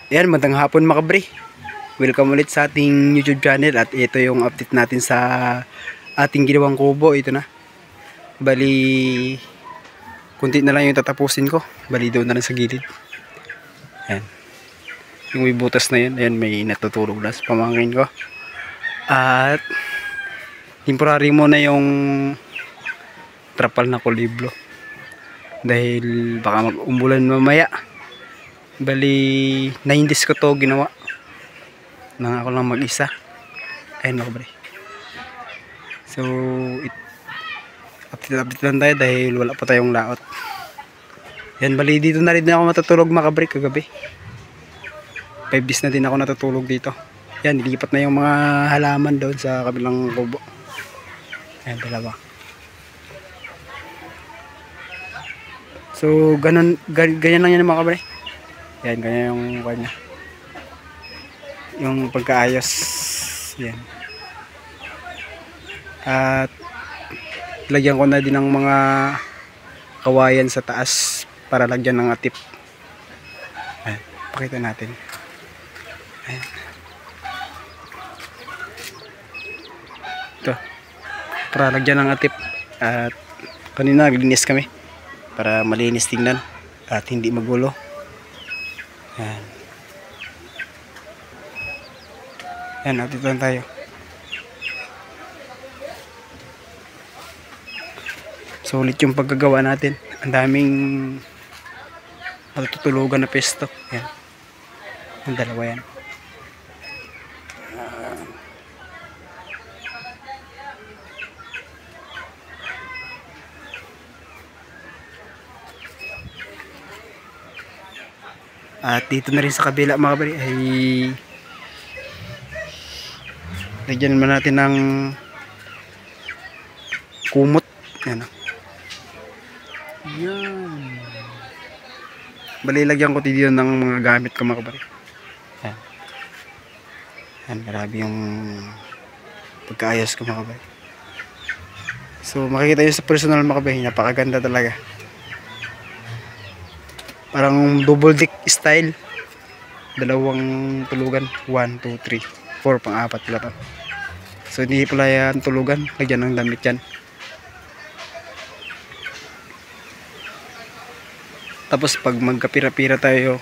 Ayan, magandang hapon mga kabre. Welcome ulit sa ating YouTube channel at ito yung update natin sa ating ginawang kubo. Ito na. Bali, kunti na lang yung tatapusin ko. Bali doon na lang sa gilid. Ayan. Yung may butas na yun. Ayan, may natutulog na sa pamangkin ko. At temporary muna yung trapal na kuliblo. Dahil baka mag-umulan mamaya. Bali 9 days ko to ginawa nang ako lang mag-isa. Ayun mga kabre, so update lang tayo dahil wala pa tayong laot. Yan, bali dito na rin ako matutulog mga kabre. Kagabi 5 days na din ako natutulog dito. Yan, nilipat na yung mga halaman doon sa kabilang kubo. Ayan, dalawa. So ganyan lang yan mga kabre. Yan, ganyan yung kanya, yung pagkaayos. Yan. At lagyan ko na din ng mga kawayan sa taas para lagyan ng atip. Ayan, pakita natin. Ayan. Ito, para lagyan ng atip. At kanina naglinis kami para malinis tingnan at hindi magulo. Ayan. Ayan, update lang tayo. Sulit yung paggagawa natin. Ang daming matutulugan na pesto. Ayan. Ang dalawa yan. At dito na rin sa kabila mga kabali ay lagyan naman natin ng kumot. Yan. Yan. Bali lagyan ko dito ng mga gamit ko mga kabali. Yan. Yan, grabe yung pagkaayos ko mga kabali. So makikita nyo sa personal mga kabali, napakaganda talaga. Parang double deck style. Dalawang tulugan. 1, 2, 3, 4, pang-apat pala to. So hindi pala yan tulugan. Lagyan ng damit yan. Tapos pag magkapira-pira tayo,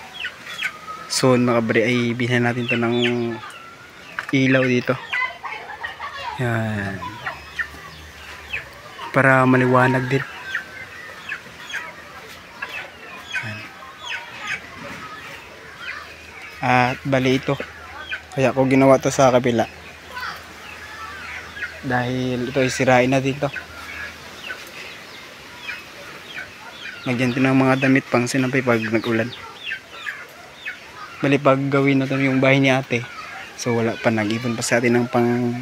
so mga kabali ay bilhan natin to ng ilaw dito. Yan. Para maliwanag din. At bali ito, kaya ko ginawa to sa kabila dahil ito ay sirain na dito. Nagyan din ng mga damit pang sinampay pag nag-ulan. Bali pag gawin na to yung bahay ni ate, so wala pa, nag-ipon pa sa atin ng pang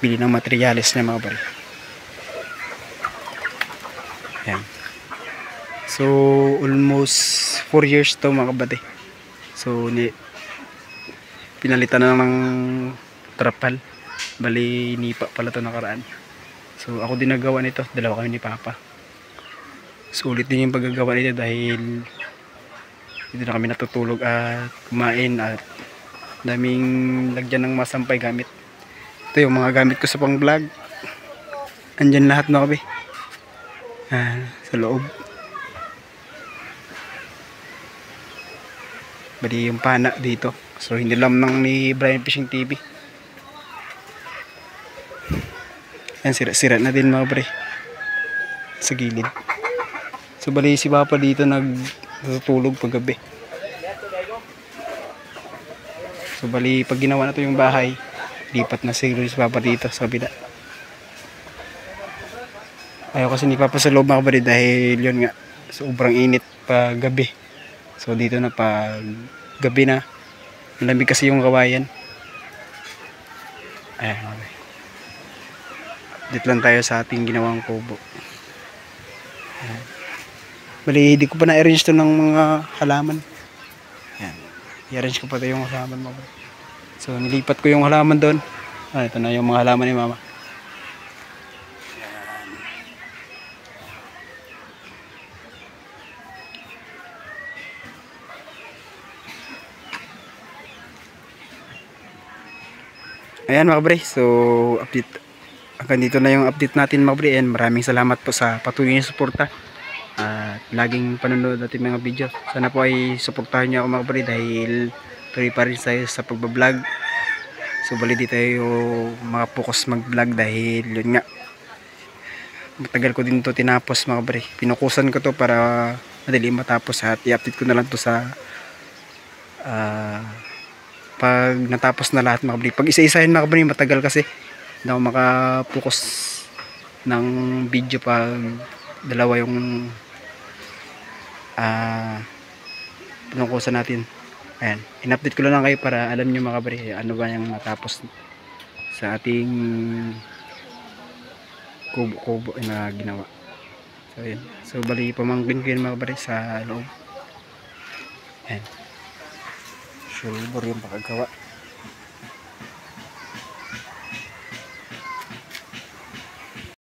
bili ng materyales niya mga bari. Yan. So almost 4 years to mga kabate. So pinalitan na ng trapal. Bali nipa pala to nakaraan. So ako din nagawa nito, dalawa kami ni Papa. Sulit din yung paggagawa nito dahil dito na kami natutulog at kumain at daming lagyan ng masampay gamit. Ito yung mga gamit ko sa pang vlog. Andyan lahat mga kabe. Sa loob. Bali yung pana dito. So hindi lang nang ni Brian Fishing TV. Yan, sira-sira na din mga pre sa gilid. So bali si Papa dito nagtutulog pag gabi. So bali pag ginawa na to yung bahay, lipat na siguro si Papa dito sa kabila. Ayaw kasi ni Papa sa loob mga kabali dahil yun nga, sobrang init pag gabi. So dito na pag gabi na, malamig kasi yung kawayan. Ayan, okay. Dito lang tayo sa ating ginawang kubo. Ayan. Bali, hindi ko pa na-arrange to ng mga halaman. Ayan. I-arrange ko pa ito yung halaman mo. So nilipat ko yung halaman doon. Ito na yung mga halaman ni Mama. Ayan mga kabre, so update. Hanggang dito na yung update natin mga kabre. And maraming salamat po sa patuloy na suporta. At laging panonood natin mga video. Sana po ay suportahan niyo ako mga kabre dahil tuloy pa rin tayo sa pagbablog. So bali di tayo makapokus mag vlog dahil yun nga, matagal ko din to tinapos mga kabre. Pinukusan ko to para madali matapos at i-update ko na lang to sa pag natapos na lahat mga kabre. Pag isa-isahin mga kabre matagal kasi hindi ako makapokus ng video pag dalawa yung pinukusan natin. Ayan, in-update ko lang kayo para alam nyo mga kabre ano ba yung natapos sa ating kubo-kubo na ginawa. So yun, so bali pamangkin ko yun mga kabre sa loob. Ayan, sure yung pakagawa.